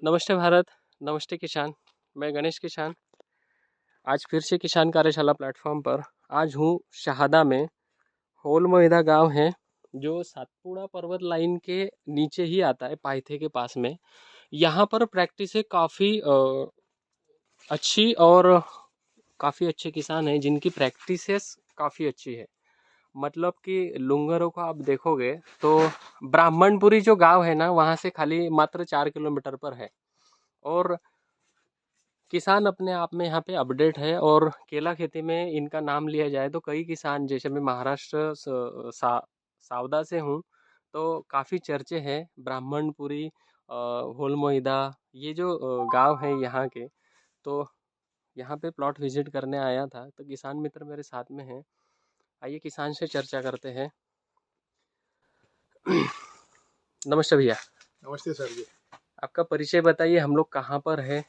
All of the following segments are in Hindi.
नमस्ते भारत, नमस्ते किसान। मैं गणेश किसान। आज फिर से किसान कार्यशाला प्लेटफॉर्म पर आज हूँ शहादा में। होल मोहिदा गांव है जो सातपुड़ा पर्वत लाइन के नीचे ही आता है, पाइथे के पास में। यहाँ पर प्रैक्टिस है काफ़ी अच्छी, और काफ़ी अच्छे किसान हैं जिनकी प्रैक्टिसेस काफ़ी अच्छी है। मतलब कि लुंगरों को आप देखोगे तो ब्राह्मणपुरी जो गांव है ना, वहाँ से खाली मात्र 4 किलोमीटर पर है। और किसान अपने आप में यहाँ पे अपडेट है, और केला खेती में इनका नाम लिया जाए तो कई किसान, जैसे मैं महाराष्ट्र सावदा से हूँ, तो काफ़ी चर्चे हैं ब्राह्मणपुरी, होल मोहिदा, ये जो गांव है यहाँ के। तो यहाँ पे प्लॉट विजिट करने आया था, तो किसान मित्र मेरे साथ में हैं। आइए किसान से चर्चा करते हैं। नमस्ते भैया। नमस्ते सर जी। आपका परिचय बताइए, हम लोग कहाँ पर है?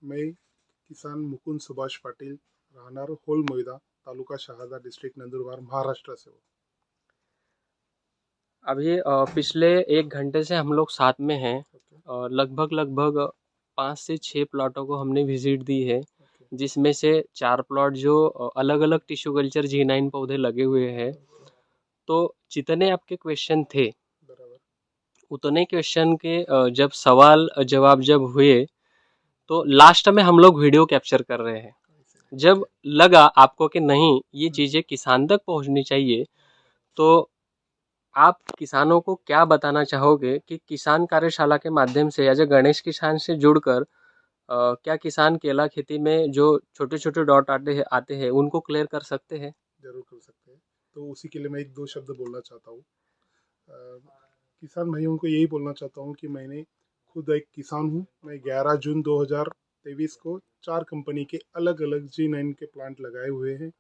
मैं किसान मुकुंद सुभाष पाटिल, राहणार होल मोहिदा, तालुका शहादा, डिस्ट्रिक्ट नंदुरबार, महाराष्ट्र से हूँ। अभी पिछले 1 घंटे से हम लोग साथ में हैं। ओके, लगभग लगभग 5 से 6 प्लॉटों को हमने विजिट दी है, ओके, जिसमें से 4 प्लॉट जो अलग अलग टिश्यू कल्चर G9 पौधे लगे हुए हैं। ओके, तो जितने आपके क्वेश्चन थे, बराबर। उतने क्वेश्चन के जब सवाल जवाब जब हुए, तो लास्ट में हम लोग वीडियो कैप्चर कर रहे हैं। ऐसे, जब ओके। लगा आपको कि नहीं, ये हम्म, चीज़ें किसान तक पहुंचनी चाहिए, तो आप किसानों को क्या बताना चाहोगे कि किसान कार्यशाला के माध्यम से एज ए गणेश किसान से जुड़कर क्या किसान केला खेती में जो छोटे छोटे डॉट आते हैं उनको क्लियर कर सकते हैं? जरूर कर सकते हैं। तो उसी के लिए मैं एक दो शब्द बोलना चाहता हूँ। अ, किसान भाइयों को यही बोलना चाहता हूँ कि मैंने खुद एक किसान हूँ। मैं 11 जून 2023 को 4 कंपनी के अलग अलग G9 के प्लांट लगाए हुए हैं।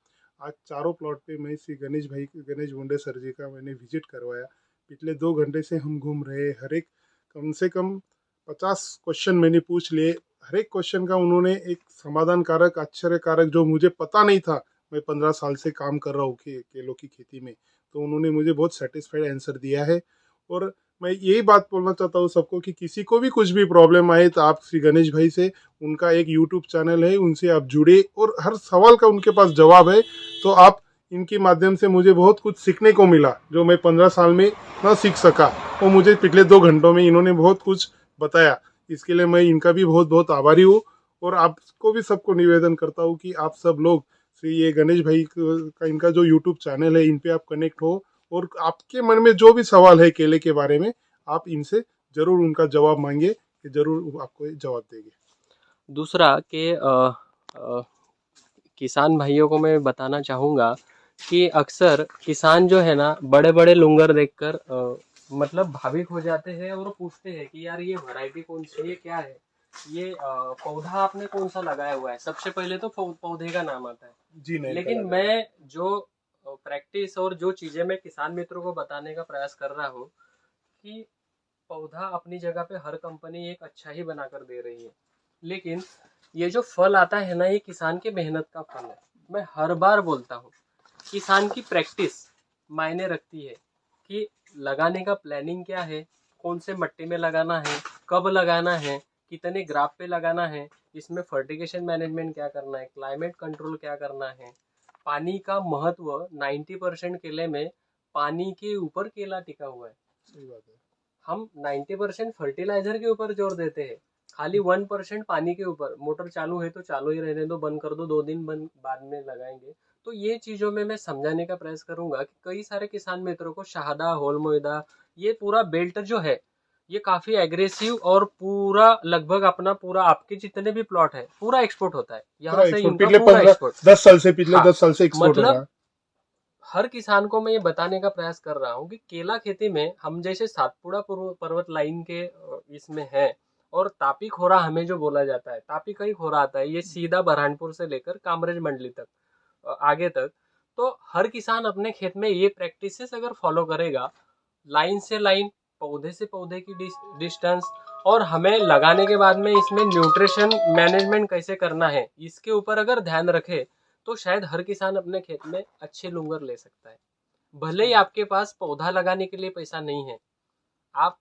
आज चारों प्लॉट पे मैं श्री गणेश मुंडे सर जी का मैंने विजिट करवाया। पिछले 2 घंटे से हम घूम रहे। हर एक कम से कम 50 क्वेश्चन मैंने पूछ लिए। हर एक क्वेश्चन का उन्होंने एक समाधानकारक, आश्चर्यकारक, जो मुझे पता नहीं था। मैं 15 साल से काम कर रहा हूँ केलों की खेती में, तो उन्होंने मुझे बहुत सेटिस्फाइड आंसर दिया है। और मैं यही बात बोलना चाहता हूँ सबको कि किसी को भी कुछ भी प्रॉब्लम आए तो आप श्री गणेश भाई से, उनका एक यूट्यूब चैनल है, उनसे आप जुड़े और हर सवाल का उनके पास जवाब है। तो आप इनके माध्यम से मुझे बहुत कुछ सीखने को मिला, जो मैं 15 साल में ना सीख सका, वो मुझे पिछले 2 घंटों में इन्होंने बहुत कुछ बताया। इसके लिए मैं इनका भी बहुत बहुत आभारी हूँ। और आपको भी सबको निवेदन करता हूँ कि आप सब लोग श्री ये गणेश भाई का इनका जो यूट्यूब चैनल है, इन पे आप कनेक्ट हो, और आपके मन में जो भी सवाल है केले के बारे में, आप इनसे जरूर उनका जवाब मांगे, कि जरूर आपको ये जवाब देंगे। दूसरा कि किसान भाइयों को मैं बताना चाहूँगा कि अक्सर किसान जो है ना, बड़े बड़े लुंगर देखकर मतलब भाविक हो जाते हैं और पूछते हैं कि यार ये वैरायटी कौन सी है, ये क्या है, ये पौधा आपने कौन सा लगाया हुआ है। सबसे पहले तो पौधे का नाम आता है। जी नहीं, का लेकिन लगाया। मैं जो प्रैक्टिस और जो चीज़ें मैं किसान मित्रों को बताने का प्रयास कर रहा हूँ कि पौधा अपनी जगह पे हर कंपनी एक अच्छा ही बनाकर दे रही है, लेकिन ये जो फल आता है ना, ये किसान की मेहनत का फल है। मैं हर बार बोलता हूँ, किसान की प्रैक्टिस मायने रखती है कि लगाने का प्लानिंग क्या है, कौन से मिट्टी में लगाना है, कब लगाना है, कितने ग्राफ पे लगाना है, इसमें फर्टिगेशन मैनेजमेंट क्या करना है, क्लाइमेट कंट्रोल क्या करना है, पानी का महत्व। 90% केले में पानी के ऊपर केला टिका हुआ है। सही बात है। हम 90% फर्टिलाइजर के ऊपर जोर देते हैं, खाली 1% पानी के ऊपर। मोटर चालू है तो चालू ही रहने दो, बंद कर दो, 2 दिन बंद बाद में लगाएंगे। तो ये चीज़ों में मैं समझाने का प्रयास करूंगा कि कई सारे किसान मित्रों को शहादा, होल मोहिदा, ये पूरा बेल्ट जो है, ये काफ़ी एग्रेसिव, और पूरा लगभग अपना पूरा आपके जितने भी प्लॉट है पूरा एक्सपोर्ट होता है यहाँ पूरा से, एक्सपोर्ट इनका पिछले पूरा पंद्रह एक्सपोर्ट। दस साल से, पिछले हाँ, 10 साल से एक्सपोर्ट हो रहा मतलब है। हर किसान को मैं ये बताने का प्रयास कर रहा हूँ कि केला खेती में हम जैसे सातपुड़ा पर्वत लाइन के इसमें है, और तापी खोरा हमें जो बोला जाता है, तापी का ही खोरा आता है, ये सीधा बरहानपुर से लेकर कामरेज मंडली तक, आगे तक। तो हर किसान अपने खेत में ये प्रैक्टिसेस अगर फॉलो करेगा, लाइन से लाइन, पौधे से पौधे की डिस्टेंस, और हमें लगाने के बाद में इसमें न्यूट्रिशन मैनेजमेंट कैसे करना है, इसके ऊपर अगर ध्यान रखे, तो शायद हर किसान अपने खेत में अच्छे लुंगर ले सकता है। भले ही आपके पास पौधा लगाने के लिए पैसा नहीं है, आप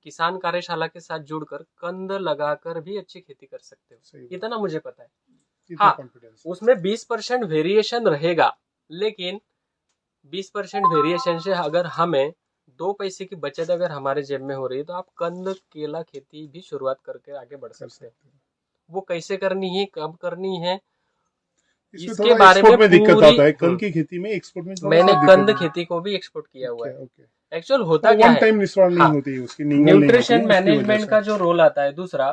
किसान कार्यशाला के साथ जुड़कर कंद लगाकर भी अच्छी खेती कर सकते हो, सही इतना मुझे पता है। इतना हाँ, कॉन्फिडेंस। उसमें 20% वेरिएशन रहेगा, लेकिन 20% वेरिएशन से अगर हमें 2 पैसे की बचत अगर हमारे जेब में हो रही है, तो आप कंद केला खेती भी शुरुआत करके आगे बढ़ सकते हैं। वो कैसे करनी है, कब करनी है, इसमें इसके थोड़ा बारे एक्सपोर्ट में में दिक्कत पूरी आता है। कंद की खेती में एक्सपोर्ट में थोड़ा मैंने सा कंद दिक्कत खेती को भी एक्सपोर्ट किया हुआ है। ओके। एक्चुअल होता क्या वन है, टाइम निस्वार नहीं हाँ, होती है उसकी, निंगल नहीं होती न्यूट्रिशन है, उसकी वजह मैनेजमेंट से। का जो रोल आता है दूसरा,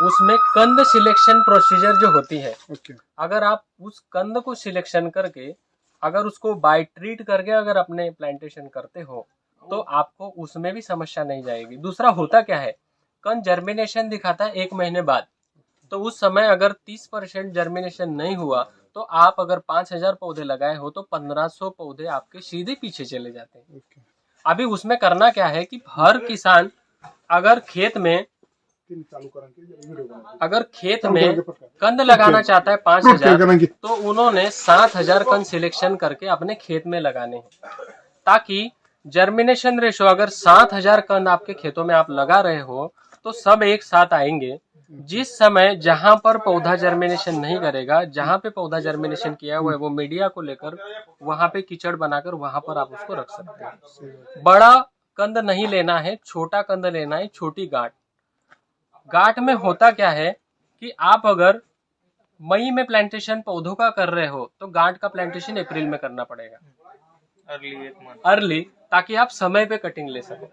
उसमें कंद सिलेक्शन प्रोसीजर जो होती है, ओके। अगर आप उस कंद को सिलेक्शन करके अगर उसको बाय ट्रीट करके अगर अपने प्लांटेशन करते हो, तो आपको उसमें भी समस्या नहीं जाएगी। दूसरा होता क्या है, कंद जर्मिनेशन दिखाता है 1 महीने बाद, तो उस समय अगर 30% जर्मिनेशन नहीं हुआ, तो आप अगर 5000 पौधे लगाए हो, तो 1500 पौधे आपके सीधे पीछे चले जाते हैं। ओके। अभी उसमें करना क्या है कि हर किसान अगर खेत में कंद लगाना चाहता है 5000, तो उन्होंने 7000 कंद सिलेक्शन करके अपने खेत में लगाने हैं, ताकि जर्मिनेशन रेशो अगर 7000 कंद आपके खेतों में आप लगा रहे हो, तो सब एक साथ आएंगे। जिस समय जहां पर पौधा जर्मिनेशन नहीं करेगा, जहां पे पौधा जर्मिनेशन किया हुआ है, वो मीडिया को लेकर वहां पे कीचड़ बनाकर वहां पर आप उसको रख सकते हैं। बड़ा कंद नहीं लेना है, छोटा कंद लेना है, छोटी गांठ। गांठ में होता क्या है कि आप अगर मई में प्लांटेशन पौधों का कर रहे हो, तो गांठ का प्लांटेशन अप्रैल में करना पड़ेगा, अर्ली, ताकि आप समय पे कटिंग ले सको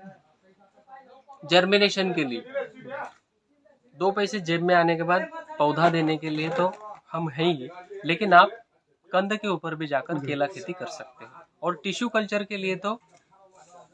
जर्मिनेशन के लिए। 2 पैसे जेब में आने के बाद पौधा देने के लिए तो हम हैं ही, लेकिन आप कंद के ऊपर भी जाकर केला खेती कर सकते हैं, और टिश्यू कल्चर के लिए तो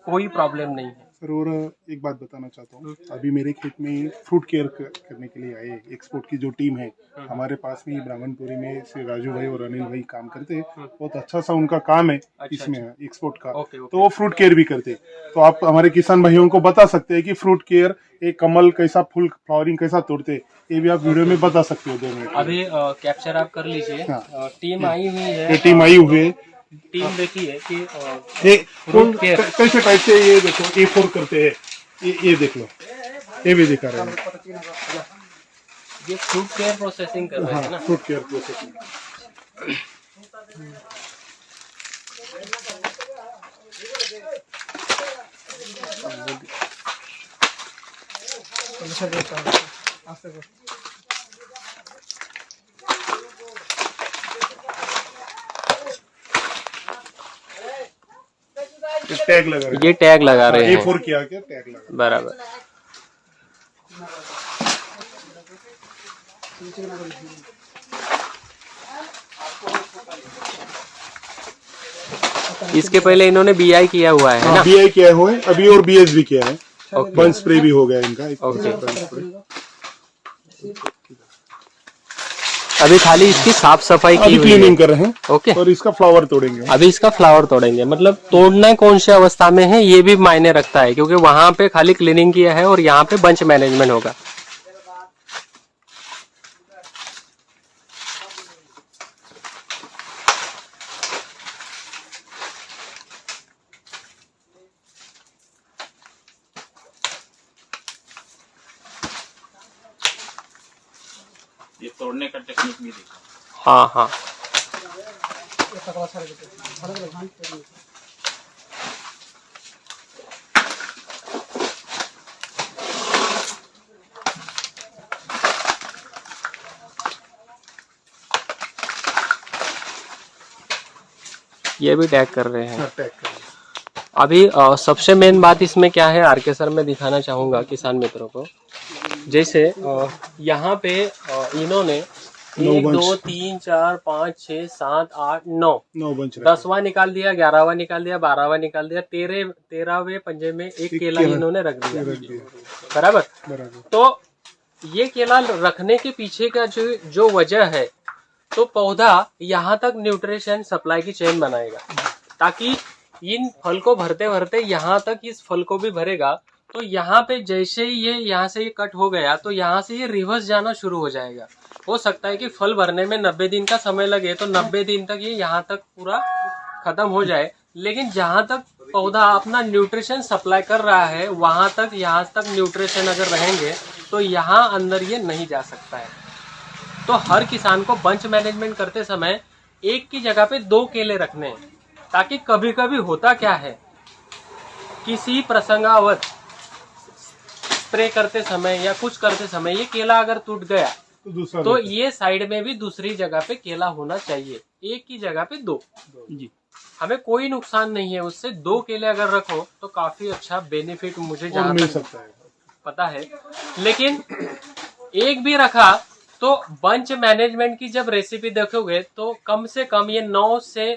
कोई प्रॉब्लम नहीं है। सर, और एक बात बताना चाहता हूँ, अभी मेरे खेत में फ्रूट केयर करने के लिए आए एक्सपोर्ट की जो टीम है, हमारे पास में ब्राह्मणपुरी में से राजू भाई और अनिल भाई काम करते हैं, बहुत अच्छा सा उनका काम है इसमें एक्सपोर्ट का। तो वो फ्रूट केयर भी करते हैं, तो आप हमारे किसान भाइयों को बता सकते हैं कि फ्रूट केयर, एक कमल कैसा फूल फ्लावरिंग कैसा तोड़ते, ये भी आप वीडियो में बता सकते हो 2 मिनट। अभी कैप्चर आप कर लीजिए। टीम आई हुई है, ये टीम आई हुई है। टीम देखिए कि ये कैसे टाइप से, ये देखो A4 करते हैं, ये देख लो, ये भी दिखा रहे हैं, ये फ्रूट केयर प्रोसेसिंग कर रहे हैं ना। Fruit care processing. टैग लगा रहे हैं, ये टैग लगा रहे हैं, A4 किया के टैग लगा बराबर। इसके पहले इन्होंने BI किया हुआ है ना, BI किया हुआ है अभी, और BS भी किया है, बन स्प्रे भी हो गया इनका। अभी खाली इसकी साफ सफाई की अभी हुई क्लीनिंग है। कर रहे हैं, ओके, और इसका फ्लावर तोड़ेंगे। अभी इसका फ्लावर तोड़ेंगे, मतलब तोड़ना कौन सी अवस्था में है ये भी मायने रखता है, क्योंकि वहां पे खाली क्लीनिंग किया है और यहाँ पे बंच मैनेजमेंट होगा। ये तोड़ने का टेक्निक भी देखा। हाँ हाँ, ये भी टैग कर रहे हैं। अभी सबसे मेन बात इसमें क्या है, आरके सर मैं दिखाना चाहूँगा किसान मित्रों को। जैसे यहाँ पे इन्होंने 1 2 3 4 5 6 7 8 9 बंच 10वां निकाल दिया, 11वां निकाल दिया, 12वां निकाल दिया, 13वें पंजे में एक केला इन्होंने रख दिया, बराबर। तो ये केला रखने के पीछे का जो वजह है, तो पौधा यहाँ तक न्यूट्रिशन सप्लाई की चेन बनाएगा, ताकि इन फल को भरते भरते यहाँ तक इस फल को भी भरेगा। तो यहाँ पे जैसे ही ये यहाँ से ये कट हो गया, तो यहाँ से ये रिवर्स जाना शुरू हो जाएगा। हो सकता है कि फल भरने में 90 दिन का समय लगे, तो 90 दिन तक ये यहाँ तक पूरा खत्म हो जाए, लेकिन जहाँ तक पौधा अपना न्यूट्रिशन सप्लाई कर रहा है वहाँ तक, यहाँ तक न्यूट्रिशन अगर रहेंगे तो यहाँ अंदर ये नहीं जा सकता है। तो हर किसान को बंच मैनेजमेंट करते समय एक की जगह पे 2 केले रखने हैं, ताकि कभी कभी होता क्या है, किसी प्रसंगावत स्प्रे करते समय या कुछ करते समय ये केला अगर टूट गया तो दूसरा तो लेते हैं। ये साइड में भी दूसरी जगह पे केला होना चाहिए, एक की जगह पे 2। जी हमें कोई नुकसान नहीं है उससे। 2 केले अगर रखो तो काफी अच्छा बेनिफिट मुझे और जहाँ मिल तक सकता है। पता है। लेकिन एक भी रखा तो बंच मैनेजमेंट की जब रेसिपी देखोगे तो कम से कम ये 9 से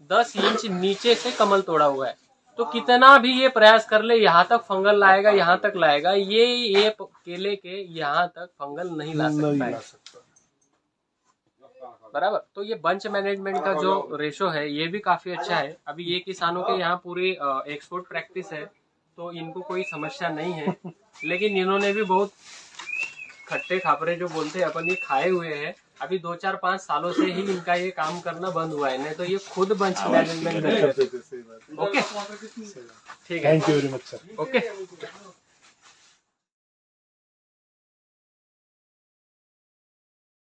10 इंच नीचे से कमल तोड़ा हुआ है। तो कितना भी ये प्रयास कर ले यहाँ तक फंगल लाएगा, यहाँ तक लाएगा, ये केले के यहाँ तक फंगल नहीं ला सकता नहीं है। ला सकता। बराबर। तो ये बंच मैनेजमेंट का जो रेशो है ये भी काफी अच्छा है। अभी ये किसानों के यहाँ पूरी एक्सपोर्ट प्रैक्टिस है तो इनको कोई समस्या नहीं है। लेकिन इन्होंने भी बहुत खट्टे खापरे जो बोलते हैं अपन, ये खाए हुए हैं। अभी 2-4-5 सालों से ही इनका ये काम करना बंद हुआ है, नहीं तो ये खुद बंच मैनेजमेंट करते थे। सही बात है। ओके, सही बात। ठीक है, thank you very much sir. Okay.